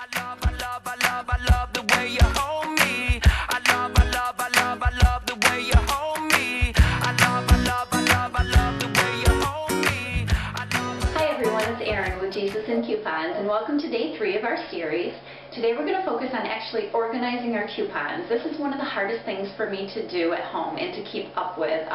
I love the way you hold me. I love the way you hold me. I love the way you hold me. Hi everyone, it's Erin with Jesus and Coupons, and welcome to day 3 of our series. Today we're going to focus on actually organizing our coupons. This is one of the hardest things for me to do at home and to keep up with.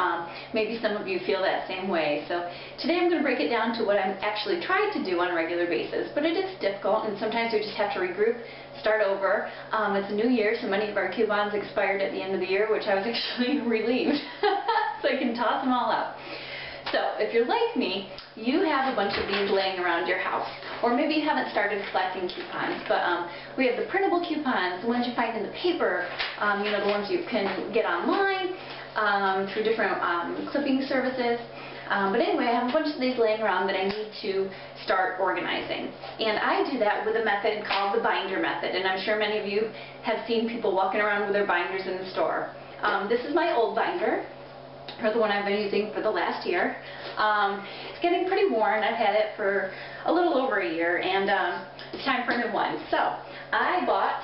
Maybe some of you feel that same way. So today I'm going to break it down to what I'm actually trying to do on a regular basis. But it is difficult, and sometimes we just have to regroup, start over. It's a new year, so many of our coupons expired at the end of the year, which I was actually relieved. So I can toss them all out. So, if you're like me, you have a bunch of these laying around your house. Or maybe you haven't started collecting coupons, but we have the printable coupons, the ones you find in the paper, the ones you can get online through different clipping services. But anyway, I have a bunch of these laying around that I need to start organizing. And I do that with a method called the binder method. And I'm sure many of you have seen people walking around with their binders in the store. This is my old binder, or the one I've been using for the last year. It's getting pretty worn. I've had it for a little over a year, and it's time for a new one. So I got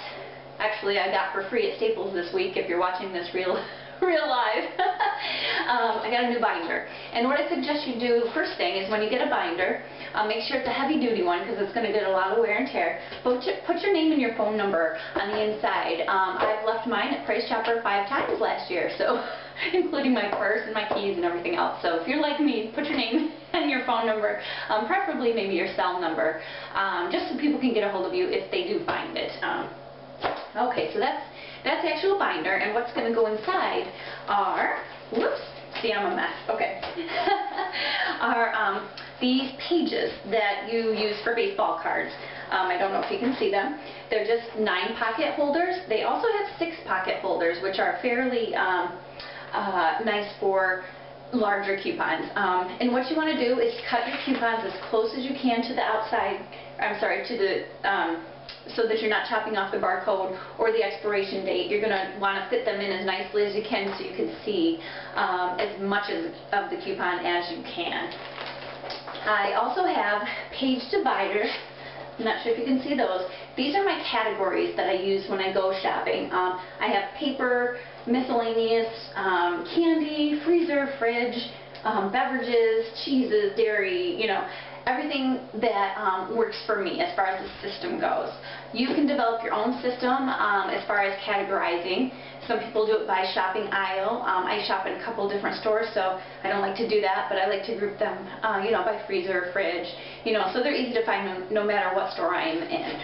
for free at Staples this week, if you're watching this real live, I got a new binder. And what I suggest you do, first thing, is when you get a binder, make sure it's a heavy duty one, because it's going to get a lot of wear and tear. But put your name and your phone number on the inside. I've left mine at Price Chopper 5 times last year, so including my purse and my keys and everything else. So if you're like me, put your name and your phone number, preferably maybe your cell number, just so people can get a hold of you if they do find it. Okay, so that's the actual binder, and what's going to go inside are, whoops, see, I'm a mess, okay, are these pages that you use for baseball cards. I don't know if you can see them. They're just 9 pocket holders. They also have 6 pocket holders, which are fairly nice for larger coupons. And what you want to do is cut your coupons as close as you can to the outside, so that you're not chopping off the barcode or the expiration date. You're going to want to fit them in as nicely as you can so you can see as much of the coupon as you can. I also have page dividers. I'm not sure if you can see those. These are my categories that I use when I go shopping. I have paper, miscellaneous, candy, freezer, fridge, beverages, cheeses, dairy, everything that works for me as far as the system goes. You can develop your own system as far as categorizing. Some people do it by shopping aisle. I shop in a couple different stores, so I don't like to do that, but I like to group them, by freezer, fridge, so they're easy to find no matter what store I'm in.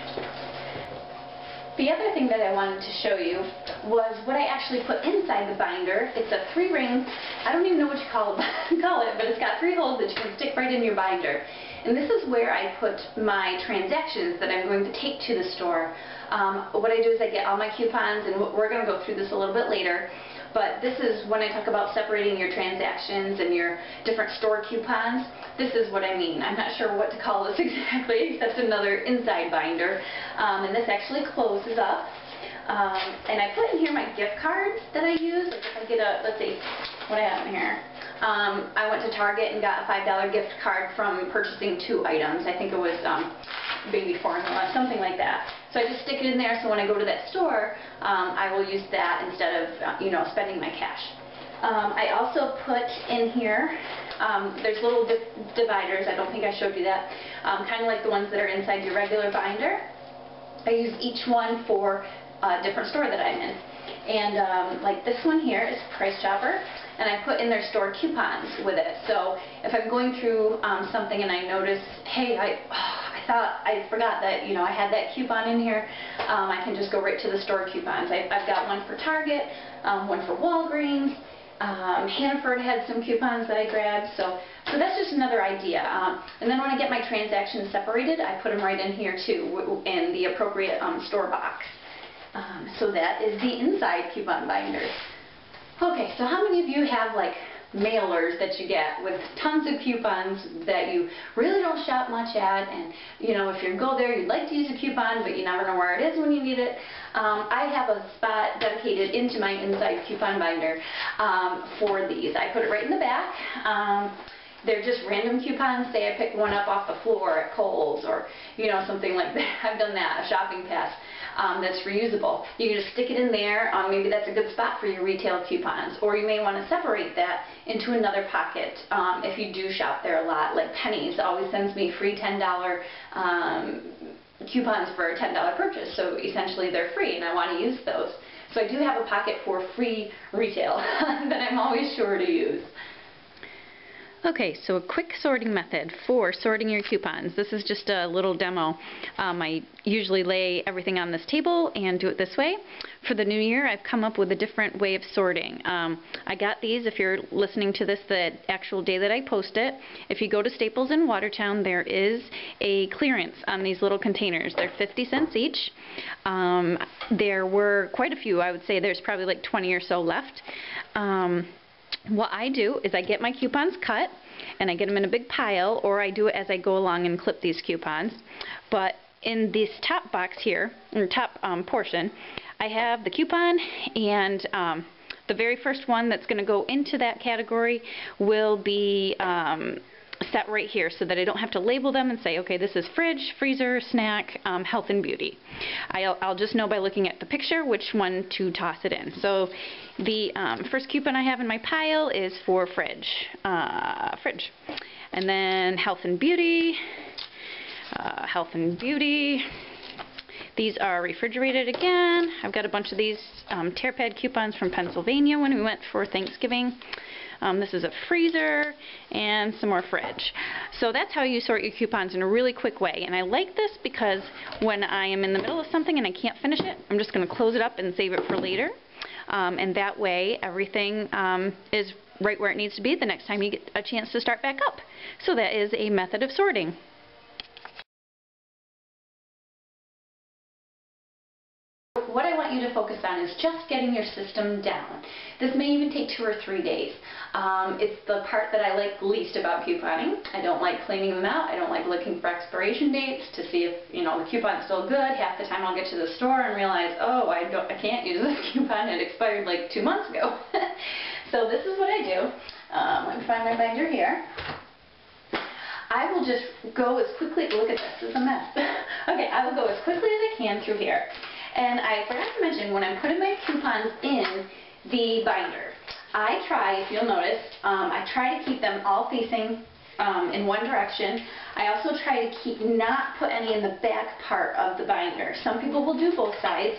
The other thing that I wanted to show you was what I actually put inside the binder. It's a 3-ring, I don't even know what you call it, but it's got 3 holes that you can stick right in your binder. And this is where I put my transactions that I'm going to take to the store. What I do is I get all my coupons, and we're going to go through this a little bit later. But this is when I talk about separating your transactions and your different store coupons. This is what I mean. I'm not sure what to call this exactly, except another inside binder. And this actually closes up. And I put in here my gift cards that I use. Like if I get let's see, what I have in here. I went to Target and got a $5 gift card from purchasing 2 items. I think it was baby formula, something like that. So I just stick it in there, so when I go to that store, I will use that instead of, spending my cash. I also put in here, there's little dividers. I don't think I showed you that, kind of like the ones that are inside your regular binder. I use each one for a different store that I'm in. And like this one here is Price Chopper, and I put in their store coupons with it. So if I'm going through something and I notice, hey, I forgot that, I had that coupon in here, I can just go right to the store coupons. I've got one for Target, one for Walgreens, Hannaford had some coupons that I grabbed, so that's just another idea. And then when I get my transactions separated, I put them right in here too, in the appropriate store box. So that is the inside coupon binder. Okay, so how many of you have like mailers that you get with tons of coupons that you really don't shop much at, and if you go there you'd like to use a coupon but you never know where it is when you need it? I have a spot dedicated into my inside coupon binder for these. I put it right in the back, they're just random coupons. Say I pick one up off the floor at Kohl's or, you know, something like that. I've done that, a shopping pass that's reusable. You can just stick it in there. Maybe that's a good spot for your retail coupons. Or you may want to separate that into another pocket if you do shop there a lot. Like Penny's always sends me free $10 coupons for a $10 purchase. So essentially they're free and I want to use those. So I do have a pocket for free retail that I'm always sure to use. Okay, so a quick sorting method for sorting your coupons. This is just a little demo. I usually lay everything on this table and do it this way. For the new year, I've come up with a different way of sorting. I got these, if you're listening to this the actual day that I post it. If you go to Staples in Watertown, there is a clearance on these little containers. They're 50 cents each. There were quite a few. I would say there's probably like 20 or so left. What I do is I get my coupons cut and I get them in a big pile, or I do it as I go along and clip these coupons. But in this top box here, or top portion, I have the coupon, and the very first one that's going to go into that category will be set right here so that I don't have to label them and say, okay, this is fridge, freezer, snack, health and beauty. I'll just know by looking at the picture which one to toss it in. So the first coupon I have in my pile is for fridge. And then health and beauty. These are refrigerated again. I've got a bunch of these tear pad coupons from Pennsylvania when we went for Thanksgiving. This is a freezer and some more fridge. So that's how you sort your coupons in a really quick way. And I like this because when I am in the middle of something and I can't finish it, I'm just going to close it up and save it for later. And that way everything is right where it needs to be the next time you get a chance to start back up. So that is a method of sorting. What I want you to focus on is just getting your system down. This may even take 2 or 3 days. It's the part that I like least about couponing. I don't like cleaning them out. I don't like looking for expiration dates to see if, you know, the coupon's still good. Half the time I'll get to the store and realize, oh, I can't use this coupon. It expired like 2 months ago. So this is what I do. Let me find my binder here. I will just go as quickly, look at this, it's a mess. Okay, I will go as quickly as I can through here. And I forgot to mention, when I'm putting my coupons in the binder, I try, if you'll notice, I try to keep them all facing in one direction. I also try to not put any in the back part of the binder. Some people will do both sides,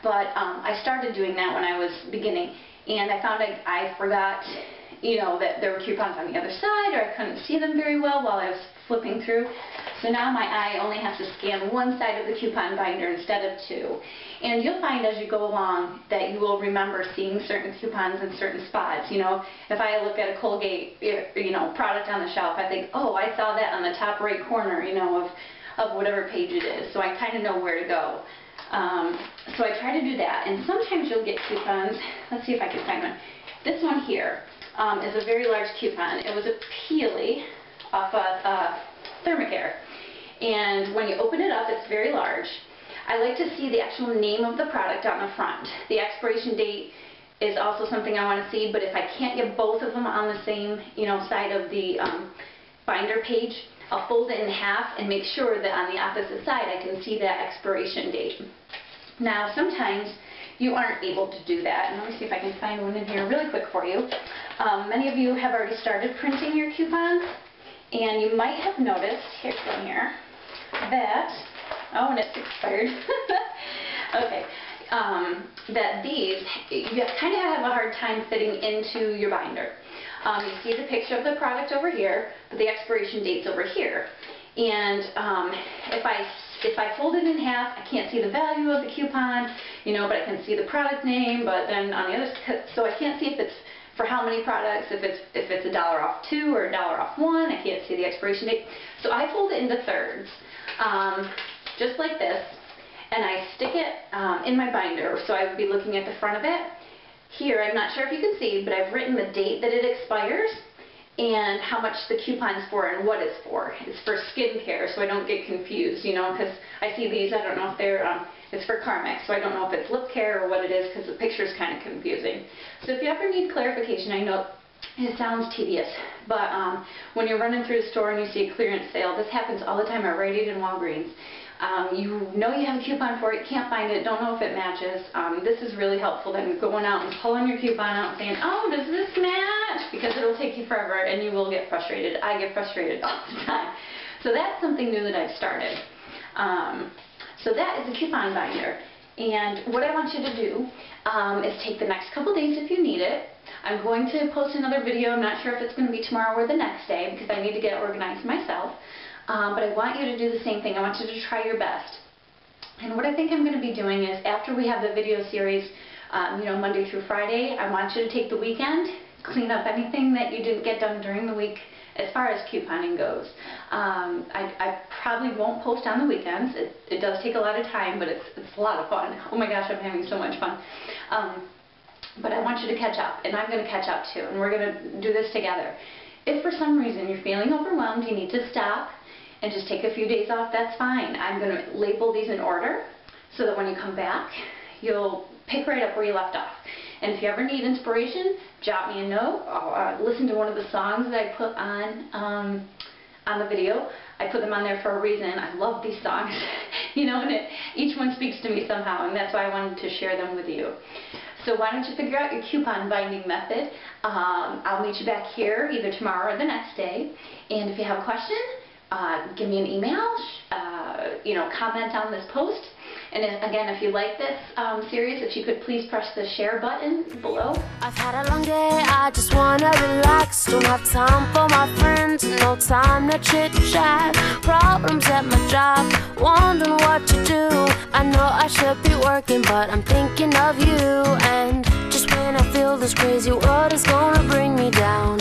but I started doing that when I was beginning, and I found I forgot, you know, that there were coupons on the other side, or I couldn't see them very well while I was flipping through. So now my eye only has to scan one side of the coupon binder instead of 2. And you'll find as you go along that you will remember seeing certain coupons in certain spots. You know, if I look at a Colgate, you know, product on the shelf, I think, oh, I saw that on the top right corner, you know, of whatever page it is. So I kind of know where to go. So I try to do that. And sometimes you'll get coupons. Let's see if I can find one. This one here is a very large coupon. It was a Peely off a Thermacare. And when you open it up, it's very large. I like to see the actual name of the product on the front. The expiration date is also something I want to see, but if I can't get both of them on the same, you know, side of the binder page, I'll fold it in half and make sure that on the opposite side I can see that expiration date. Now, sometimes you aren't able to do that. And let me see if I can find one in here really quick for you. Many of you have already started printing your coupons, and you might have noticed, here's one here, that, oh, and it's expired. Okay, that these, you kind of have a hard time fitting into your binder. You see the picture of the product over here, but the expiration date's over here. And if I fold it in half, I can't see the value of the coupon, you know, but I can see the product name, but then on the other, so I can't see if it's for how many products, if it's $1 off 2 or $1 off 1, I can't see the expiration date. So I fold it into thirds, just like this, and I stick it in my binder, so I would be looking at the front of it. Here, I'm not sure if you can see, but I've written the date that it expires and how much the coupon's for and what it's for. It's for skincare, so I don't get confused, you know, because I see these, I don't know if they're, it's for Carmex, so I don't know if it's lip care or what it is, because the picture's kind of confusing. So if you ever need clarification, I know It sounds tedious, but when you're running through the store and you see a clearance sale, this happens all the time at Rite Aid and Walgreens. You know you have a coupon for it, can't find it, don't know if it matches. This is really helpful then going out and pulling your coupon out and saying, oh, does this match? Because it'll take you forever and you will get frustrated. I get frustrated all the time. So that's something new that I've started. So that is a coupon binder. And what I want you to do is take the next couple days if you need it. I'm going to post another video. I'm not sure if it's going to be tomorrow or the next day because I need to get organized myself. But I want you to do the same thing. I want you to try your best. And what I think I'm going to be doing is after we have the video series, Monday through Friday, I want you to take the weekend, clean up anything that you didn't get done during the week as far as couponing goes. I probably won't post on the weekends. It does take a lot of time, but it's a lot of fun. Oh my gosh, I'm having so much fun. But I want you to catch up, and I'm going to catch up too, and we're going to do this together. If for some reason you're feeling overwhelmed, you need to stop and just take a few days off, that's fine. I'm going to label these in order so that when you come back, you'll pick right up where you left off. And if you ever need inspiration, jot me a note. I'll listen to one of the songs that I put on the video. I put them on there for a reason. I love these songs, and each one speaks to me somehow, and that's why I wanted to share them with you. So why don't you figure out your coupon binding method. I'll meet you back here either tomorrow or the next day. And if you have a question, give me an email, comment on this post. And again, if you like this series, if you could please press the share button below. I've had a long day, I just wanna relax. Don't have time for my friends, no time to chit chat. Problems at my job, wondering what to do. I know I should be working, but I'm thinking of you. And just when I feel this crazy world is gonna bring me down,